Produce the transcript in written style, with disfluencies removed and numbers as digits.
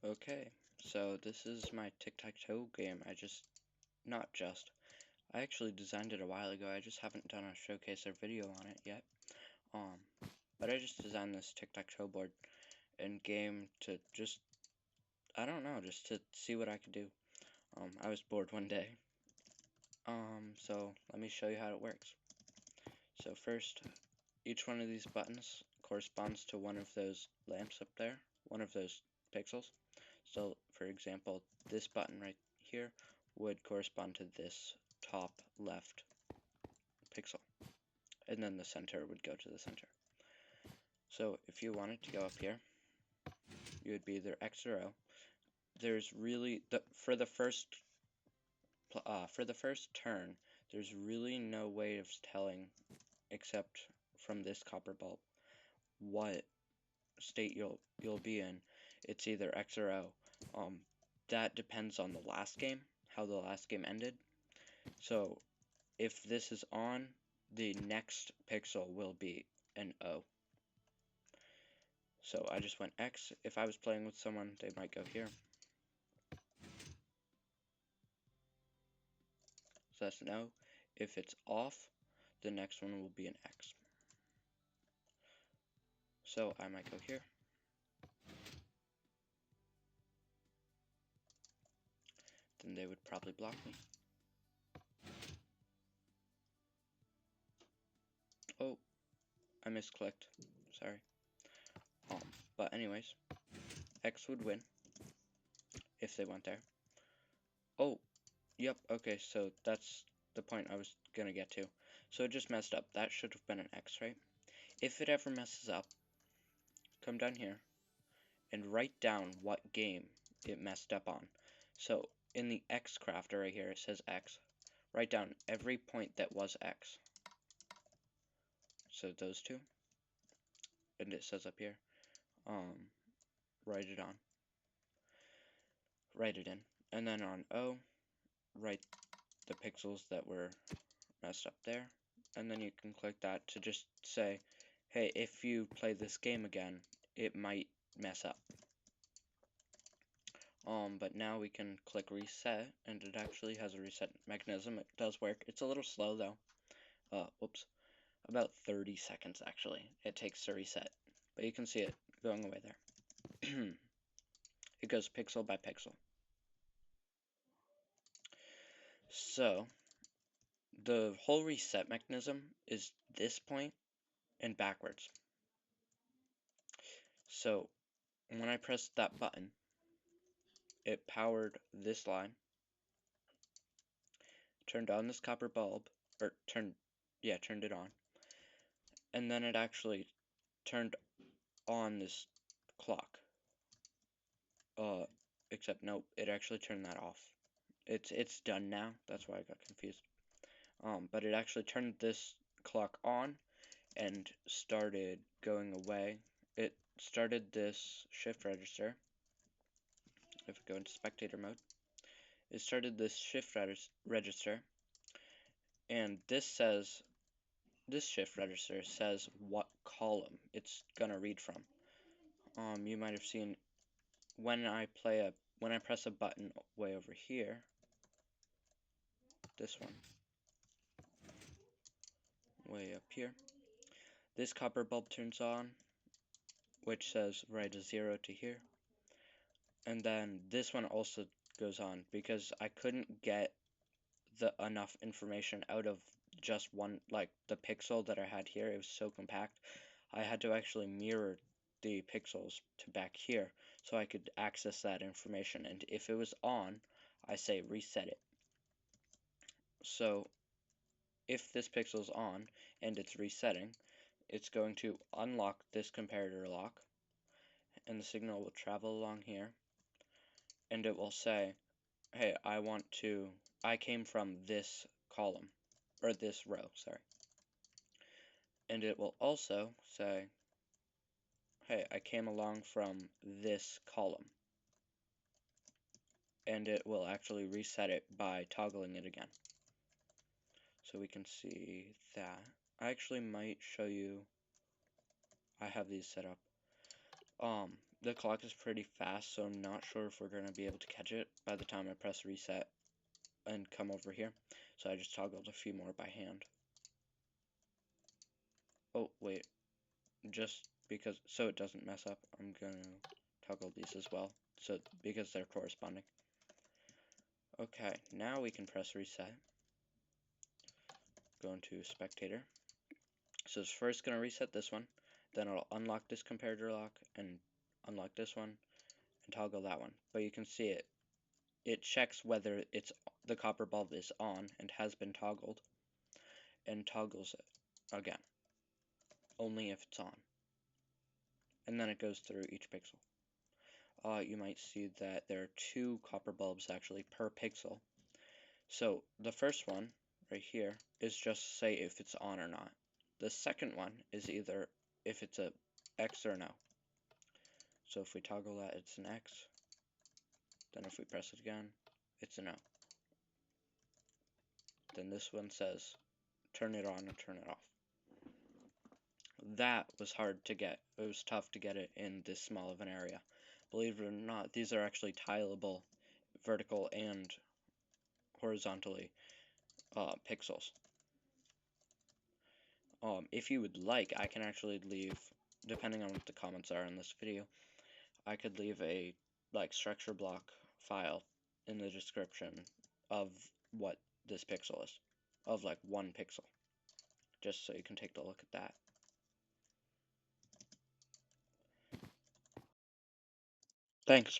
Okay, so this is my tic-tac-toe game. I actually designed it a while ago. I just haven't done a showcase or video on it yet. But I just designed this tic-tac-toe board and game to just, I don't know, just to see what I could do. I was bored one day. So let me show you how it works. So first, each one of these buttons corresponds to one of those lamps up there, one of those pixels. So, for example, this button right here would correspond to this top left pixel, and then the center would go to the center. So, if you wanted to go up here, you would be either X or O. There's really for the first turn, there's really no way of telling, except from this copper bulb, what state you'll be in. It's either X or O. That depends on the last game, how the last game ended. So if this is on, the next pixel will be an O. So I just went X. If I was playing with someone, they might go here. So that's an O. If it's off, the next one will be an X. So I might go here. Then they would probably block me. Oh, I misclicked. Sorry. But anyways, X would win if they went there. Oh, yep, okay, so that's the point I was gonna get to. So it just messed up. That should have been an X, right? If it ever messes up, come down here and write down what game it messed up on. So in the X crafter right here, it says X. Write down every point that was X. So those two. And it says up here, write it on. Write it in. And then on O, write the pixels that were messed up there. And then you can click that to just say, hey, if you play this game again, it might mess up. But now we can click reset, and it actually has a reset mechanism. It does work. It's a little slow though. Whoops. About 30 seconds actually it takes to reset. But you can see it going away there. It goes pixel by pixel. So the whole reset mechanism is this point and backwards. So when I pressed that button, it powered this line, turned on this copper bulb, or turned it on, and then it actually turned on this clock. Except nope, it actually turned that off. It's done now. That's why I got confused. But it actually turned this clock on and started going away. It started this shift register. If we go into spectator mode, it started this shift register, and this shift register says what column it's gonna read from. You might have seen when I press a button way over here, this one, way up here, this copper bulb turns on, which says write a 0 to here, and then this one also goes on because I couldn't get enough information out of just one, like the pixel that I had here. It was so compact. I had to actually mirror the pixels to back here so I could access that information, and if it was on, I say reset it. So if this pixel is on and it's resetting, it's going to unlock this comparator lock, and the signal will travel along here, and it will say, hey, I came from this column, or this row, sorry. And it will also say, hey, I came along from this column. And it will actually reset it by toggling it again. So we can see that. I actually might show you, I have these set up. the clock is pretty fast, so I'm not sure if we're going to be able to catch it by the time I press reset and come over here. So I just toggled a few more by hand. Oh, wait. Just because, so it doesn't mess up, I'm going to toggle these as well, so because they're corresponding. Okay, now we can press reset. Go into spectator. So it's first going to reset this one, then it'll unlock this comparator lock and unlock this one and toggle that one. But you can see it checks whether the copper bulb is on and has been toggled, and toggles it again, only if it's on. And then it goes through each pixel. You might see that there are 2 copper bulbs actually per pixel. So the first one, right here, is just say if it's on or not. The second one is either if it's a X or no. So if we toggle that, it's an X. Then if we press it again, it's a no. Then this one says turn it on and turn it off. That was hard to get. It was tough to get it in this small of an area. Believe it or not, these are actually tileable, vertical and horizontally, pixels. If you would like, I can actually leave, depending on what the comments are in this video, I could leave a structure block file in the description of what this pixel is, of 1 pixel, just so you can take a look at that. Thanks.